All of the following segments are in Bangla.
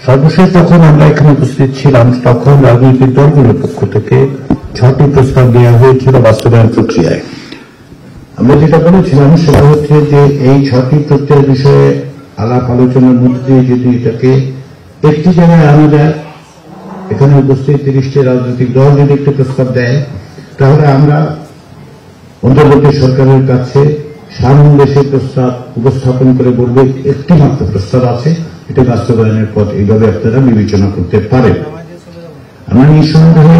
সর্বশেষ যখন আমরা এখানে উপস্থিত ছিলাম তখন রাজনৈতিক দলগুলোর পক্ষ থেকে 6টি প্রস্তাব দেওয়া হয়েছিল বাস্তবায়ন প্রক্রিয়ায়। আমরা যেটা বলেছিলাম সেটা হচ্ছে যে এই 6টি প্রক্রিয়ার বিষয়ে আলাপ আলোচনার মধ্যে দিয়ে যদি এটাকে একটি জায়গায় আনা যায়, এখানে উপস্থিত 30টি রাজনৈতিক দল যদি একটি প্রস্তাব দেয়, তাহলে আমরা অন্তর্বর্তী সরকারের কাছে সামঞ্জস্য প্রস্তাব উপস্থাপন করে বলবে একটি মাত্র প্রস্তাব আছে, এটা বাস্তবায়নের পথ এইভাবে আপনারা বিবেচনা করতে পারেন। আমরা নিঃসন্দেহে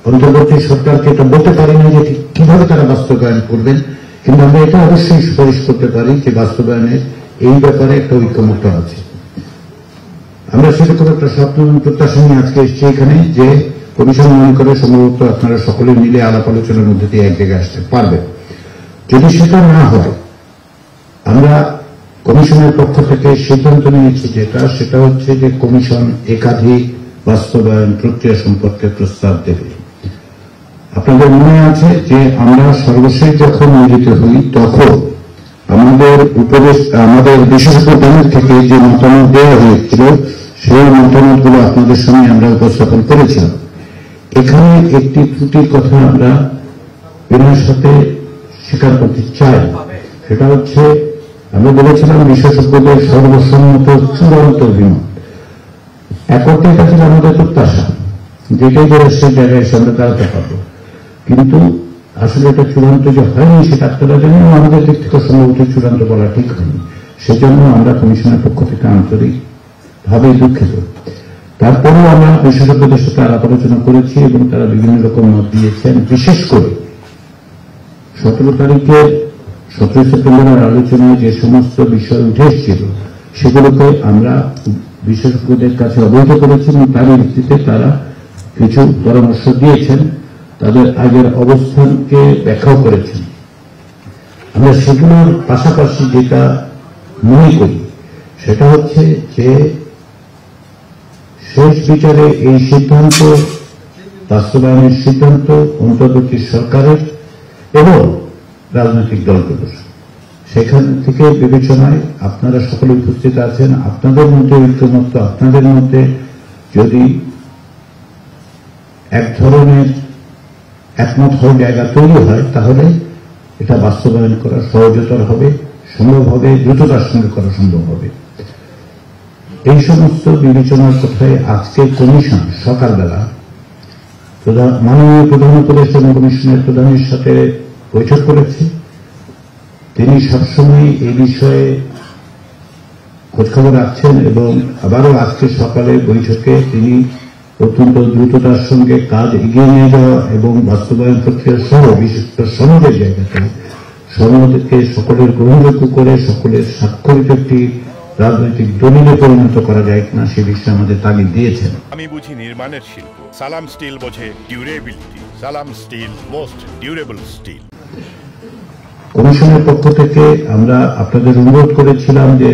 অন্তর্বর্তী সরকারকে এটা বলতে পারি না যে কিভাবে তারা বাস্তবায়ন করবেন, কিন্তু আমরা এটা অবশ্যই সুপারিশ করতে পারি যে বাস্তবায়নের এই ব্যাপারে একটা ঐকমত্য আছে। আমরা সেরকম একটা স্বপ্ন প্রত্যাশা নিয়ে আজকে এসেছি এখানে, যে কমিশন মনে করে সম্ভবত আপনারা সকলে মিলে আলাপ আলোচনার মধ্যে দিয়ে এক জায়গায় আসতে পারবেন। যদি সেটা না হয়, আমরা কমিশনের পক্ষ থেকে সিদ্ধান্ত নিয়েছি সেটা হচ্ছে যে কমিশন একাধিক বাস্তবায়ন প্রক্রিয়া সম্পর্কে প্রস্তাব দেবে। আপনাদের মনে আছে যে আমরা সর্বশেষ যখন মিলিত হই তখন আমাদের বিশেষজ্ঞ প্যানেল থেকে যে মতামত দেওয়া হয়েছিল সেই মতামতগুলো আপনাদের সামনে আমরা উপস্থাপন করেছিলাম। এখানে একটি ত্রুটির কথা আমরা বিনয়ের সাথে স্বীকার করতে চাই। সেটা হচ্ছে আমরা বলেছিলাম বিশেষজ্ঞদের সর্বসম্মত চূড়ান্ত অভিমত। একত্রে এটা ছিল আমাদের প্রত্যাশা, যেটাই করে সেই জায়গায় এসে আমরা দাঁড়াতে পারবো, কিন্তু আসলে এটা চূড়ান্ত যে হয়নি সেটা আপনারা জানেন, আমাদের দিক থেকে সম্ভবত চূড়ান্ত বলা ঠিক হয়নি। সেজন্য আমরা কমিশনের পক্ষ থেকে আন্তরিকভাবে দুঃখিত। তারপরেও আমরা বিশেষজ্ঞদের সাথে আলাপ আলোচনা করেছি এবং তারা বিভিন্ন রকম মত দিয়েছেন। বিশেষ করে 17 সেপ্টেম্বরের আলোচনায় যে সমস্ত বিষয় উঠে এসেছিল সেগুলোকে আমরা বিশেষজ্ঞদের কাছে অবহিত করেছি এবং তার ভিত্তিতে তারা কিছু পরামর্শ দিয়েছেন, তাদের আগের অবস্থানকে ব্যাখ্যাও করেছেন। আমরা সেগুলোর পাশাপাশি যেটা মনে করি সেটা হচ্ছে যে শেষ বিচারে এই সিদ্ধান্ত বাস্তবায়নের সিদ্ধান্ত অন্তর্বর্তী সরকারের এবং রাজনৈতিক দলগুলোর। সেখান থেকে বিবেচনায় আপনারা সকলে উপস্থিত আছেন, আপনাদের মধ্যে ঐক্যমত্য, আপনাদের মধ্যে যদি এক ধরনের একমত হওয়ার জায়গা তৈরি হয়, তাহলে এটা বাস্তবায়ন করা সহজতর হবে, সম্ভব হবে, দ্রুততার সঙ্গে করা সম্ভব হবে। এই সমস্ত বিবেচনার কথায় আজকে কমিশন সকালবেলা মাননীয় প্রধান উপদেষ্টা এবং কমিশনের প্রধানের সাথে বৈঠক করেছে। তিনি সবসময় এই বিষয়ে খোঁজখবর রাখছেন এবং আবারও আজকে সকালে বৈঠকে তিনি অত্যন্ত দ্রুততার সঙ্গে কাজ এগিয়ে নিয়ে যাওয়া এবং বাস্তবায়ন প্রক্রিয়া সহ বিশিষ্ট সনদের জায়গাতে সনদকে সকলের গ্রহণযোগ্য করে সকলের স্বাক্ষরিত একটি রাজনৈতিক দলিলে পরিণত করা যায় কিনা সে বিষয়ে আমাদের তাগিদ দিয়েছেন। আমি বুঝি নির্মাণের শিল্প, সালাম স্টিল বোঝে ডিউরেবিলিটি। সালাম স্টিল, মোস্ট ডিউরেবল স্টিল। কমিশনের পক্ষ থেকে আমরা আপনাদের অনুরোধ করেছিলাম যে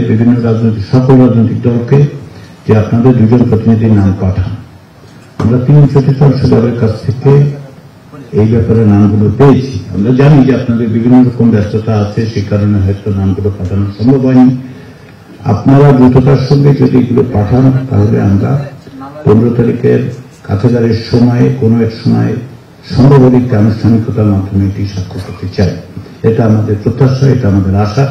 সকল রাজনৈতিক দলকে যে আপনাদের 2 জন প্রতিনিধির নাম পাঠান। আমরা 3 চতুর্থাংশ দলের কাছ থেকে এই ব্যাপারে নামগুলো পেয়েছি। আমরা জানি যে আপনাদের বিভিন্ন রকম ব্যস্ততা আছে, সেই কারণে হয়তো নামগুলো পাঠানো সম্ভব হয়নি। আপনারা দ্রুততার সঙ্গে যদি এগুলো পাঠান তাহলে আমরা 15 তারিখের কাছাকাছির সময়ে কোনো এক সময় সম্ভব হলে আনুষ্ঠানিকতার মাধ্যমে এটি স্বাক্ষর করতে চাই। এটা আমাদের প্রত্যাশা, এটা আমাদের আশা।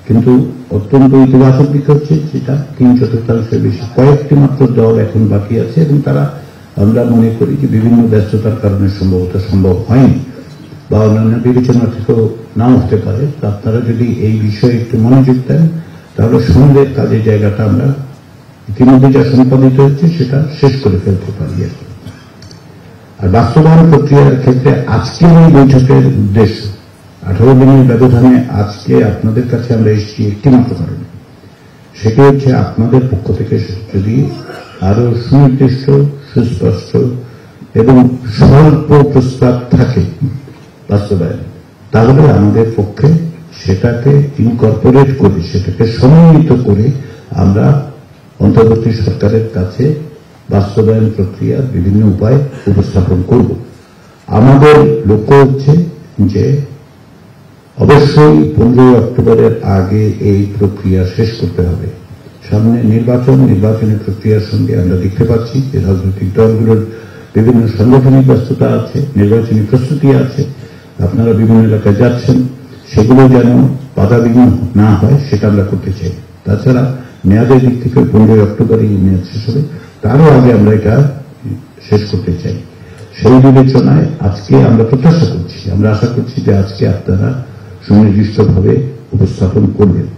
কিন্তু অত্যন্ত ইতিবাচক দিক হচ্ছে যেটা 3/4 বেশি কয়েকটি মাত্র দল এখন বাকি আছে এবং তারা আমরা মনে করি যে বিভিন্ন ব্যস্ততার কারণে সম্ভবত সম্ভব হয়নি বা অন্যান্য বিবেচনা থেকেও নাও হতে পারে। আপনারা যদি এই বিষয়ে একটু মনোযোগ দেন তাহলে সন্ধ্যের কাজের জায়গাটা আমরা ইতিমধ্যে যা সম্পাদিত হচ্ছে সেটা শেষ করে ফেলতে পারি। আর বাস্তবায়ন প্রক্রিয়ার ক্ষেত্রে আজকের এই বৈঠকের উদ্দেশ্য 18 দিনের ব্যবধানে আজকে আপনাদের কাছে আমরা এসেছি একটি মাত্র কারণে, সেটি হচ্ছে আপনাদের পক্ষ থেকে যদি আরো সুনির্দিষ্ট, সুস্পষ্ট এবং স্বল্প প্রস্তাব থাকে বাস্তবায়ন, তাহলে আমাদের পক্ষে সেটাকে ইনকর্পোরেট করে, সেটাকে সমন্বিত করে আমরা অন্তর্বর্তী সরকারের কাছে বাস্তবায়ন প্রক্রিয়ার বিভিন্ন উপায় উপস্থাপন করব। আমাদের লক্ষ্য হচ্ছে যে অবশ্যই 15 অক্টোবরের আগে এই প্রক্রিয়া শেষ করতে হবে। সামনে নির্বাচনের প্রক্রিয়ার সঙ্গে আমরা দেখতে পাচ্ছি যে রাজনৈতিক দলগুলোর বিভিন্ন সাংগঠনিক ব্যস্ততা আছে, নির্বাচনী প্রস্তুতি আছে। আপনারা বিভিন্ন এলাকায় যাচ্ছেন, সেগুলো যেন বাধাবিঘ্ন না হয় সেটা আমরা করতে চাই। তাছাড়া মেয়াদের দিক থেকে 15 অক্টোবর এই মেয়াদ শেষ হবে, তারও আগে আমরা এটা শেষ করতে চাই। সেই বিবেচনায় আজকে আমরা প্রত্যাশা করছি, আমরা আশা করছি যে আজকে আপনারা সুনির্দিষ্টভাবে উপস্থাপন করবেন।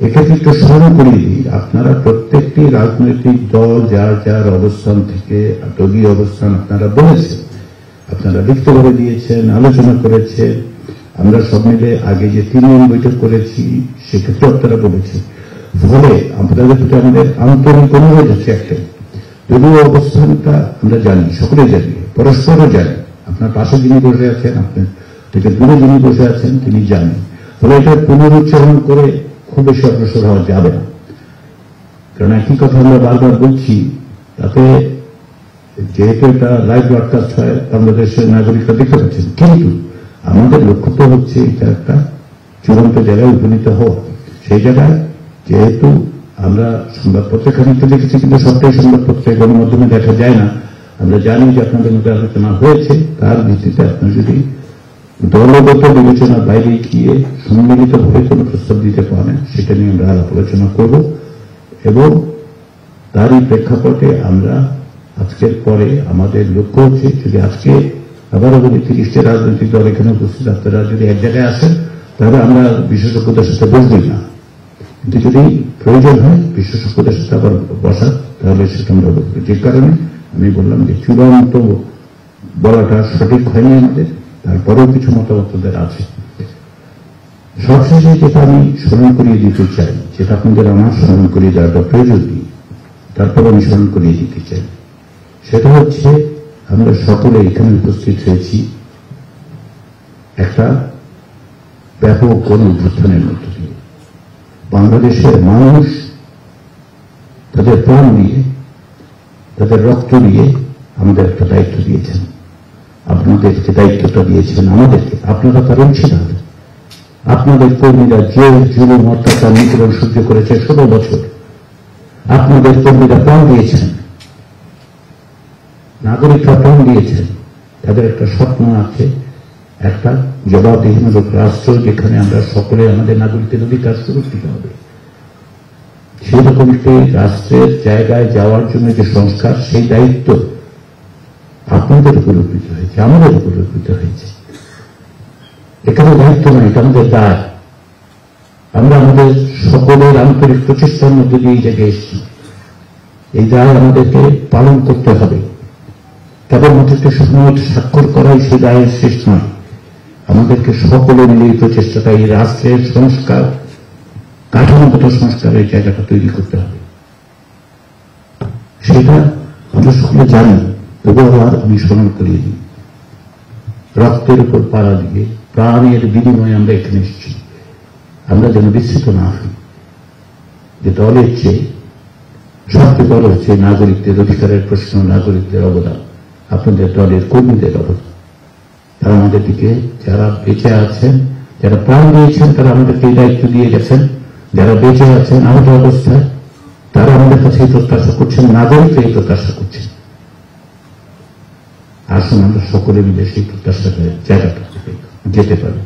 এক্ষেত্রে একটু স্মরণ করিয়ে দিই, আপনারা প্রত্যেকটি রাজনৈতিক দল যার যার অবস্থান থেকে দলীয় অবস্থান আপনারা বলেছেন, আপনারা লিখিতভাবে দিয়েছেন, আলোচনা করেছেন। আমরা সব মিলে আগে যে 3 দিন বৈঠক করেছি সেক্ষেত্রে আপনারা বলেছেন। ফলে আপনাদের প্রতি আমাদের আন্তরিক অনুরোধ হচ্ছে একটাই, দলীয় অবস্থানটা আমরা জানি, সকলে জানি, পরস্পরও জানি। আপনার পাশে যিনি বসে আছেন, আপনার থেকে দূরে যিনি বসে আছেন তিনি জানেন। ফলে এটা পুনরুচ্চারণ করে খুব বেশি অগ্রসর হওয়া যাবে না, কারণ একই কথা আমরা বারবার বলছি। তাতে যেহেতু এটা লাইভ ব্রডকাস্ট হয়, বাংলাদেশের নাগরিকরা দেখতে পাচ্ছেন, কিন্তু আমাদের লক্ষ্য তো হচ্ছে এটা একটা চূড়ান্ত জায়গায় উপনীত হওয়া। সেই জায়গায় যেহেতু আমরা সংবাদপত্রে খানিকটা দেখেছি, কিন্তু সবটাই সংবাদপত্রে গণমাধ্যমে দেখা যায় না। আমরা জানি যে আপনাদের মধ্যে আলোচনা হয়েছে, তার ভিত্তিতে আপনার যদি দলগত বিবেচনার বাইরে গিয়ে সম্মিলিতভাবে কোন প্রস্তাব দিতে পারেন, সেটা নিয়ে আমরা আলাপ আলোচনা করব। এবং তারই প্রেক্ষাপটে আমরা আজকের পরে আমাদের লক্ষ্য হচ্ছে, যদি আজকে আবারও বলি 30টি রাজনৈতিক দল এখানে উপস্থিত, আপনারা যদি এক জায়গায় আসেন তাহলে আমরা বিশেষজ্ঞদের সাথে বসবই না, কিন্তু যদি প্রয়োজন হয় বিশেষজ্ঞদের সাথে আবার বসা, তাহলে সেটা আমরা বলবো। যে কারণে আমি বললাম যে চূড়ান্ত বলাটা সঠিক হয়নি আমাদের, তারপরেও কিছু মতামতদের আছে। সবশেষে যেটা আমি স্মরণ করিয়ে দিতে চাই, যেটা আপনাদের আমার স্মরণ করিয়ে দেওয়াটা প্রয়োজন নেই, তারপর আমি স্মরণ করিয়ে দিতে চাই, সেটা হচ্ছে আমরা সকলে এখানে উপস্থিত হয়েছি একটা ব্যাপক গণ অভ্যুত্থানের মধ্য দিয়ে। বাংলাদেশের মানুষ তাদের প্রাণ দিয়ে, তাদের রক্ত দিয়ে আমাদের একটা দায়িত্ব দিয়েছেন। আপনাদের যে দায়িত্বটা দিয়েছেন আমাদেরকে, আপনারা তার অংশীদার। আপনাদের কর্মীরা জেল, জুলুম, অত্যাচার, নিপীড়ন সহ্য করেছে 16 বছর। আপনাদের কর্মীরা প্রাণ দিয়েছেন, নাগরিকরা প্রাণ দিয়েছেন। তাদের একটা স্বপ্ন আছে, একটা জবাবদিহিমূলক রাষ্ট্র যেখানে আমরা সকলে আমাদের নাগরিকদের অধিকার সুরক্ষিত হবে। সেরকম একটি রাষ্ট্রের জায়গায় যাওয়ার জন্য যে সংস্কার, সেই দায়িত্ব আপনাদের উপর অর্পিত হয়েছে, আমাদের উপর অর্পিত হয়েছে। এখানে দায়িত্ব নয়, এটা আমাদের দায়। আমরা আমাদের সকলের আন্তরিক প্রচেষ্টার মধ্যে দিয়ে এই জায়গায় এসেছি। এই দায় আমাদেরকে পালন করতে হবে। কেবলমাত্র একটা সময় স্বাক্ষর করাই সেই দায়ের শেষ নয়। আমাদেরকে সকলে মিলে এই প্রচেষ্টাটা, এই রাষ্ট্রের সংস্কার, কাঠামোগত সংস্কারের জায়গাটা তৈরি করতে হবে। সেটা আমরা সকলে জানি, তবুও আবার আমি স্মরণ করিয়ে দিই। রক্তের উপর পাড়া দিয়ে প্রাণের বিনিময়ে আমরা এখানে এসেছি। আমরা যেন বিস্মিত না হই যে দলের চেয়ে সবচেয়ে বড় হচ্ছে নাগরিকদের অধিকারের প্রশ্ন, নাগরিকদের অবদান, আপনাদের দলের কর্মীদের অবদান। তারা আমাদের দিকে, যারা বেঁচে আছেন, যারা প্রাণ দিয়েছেন, তারা আমাদেরকে এই দায়িত্ব দিয়ে গেছেন। যারা বেঁচে আছেন আমাদের অবস্থায়, তারা আমাদের কাছে এই প্রত্যাশা করছেন, নাগরিকরা এই প্রত্যাশা করছেন। আসুন আমরা সকলে মিলে সেই প্রত্যাশার জায়গাটা যেতে পারি।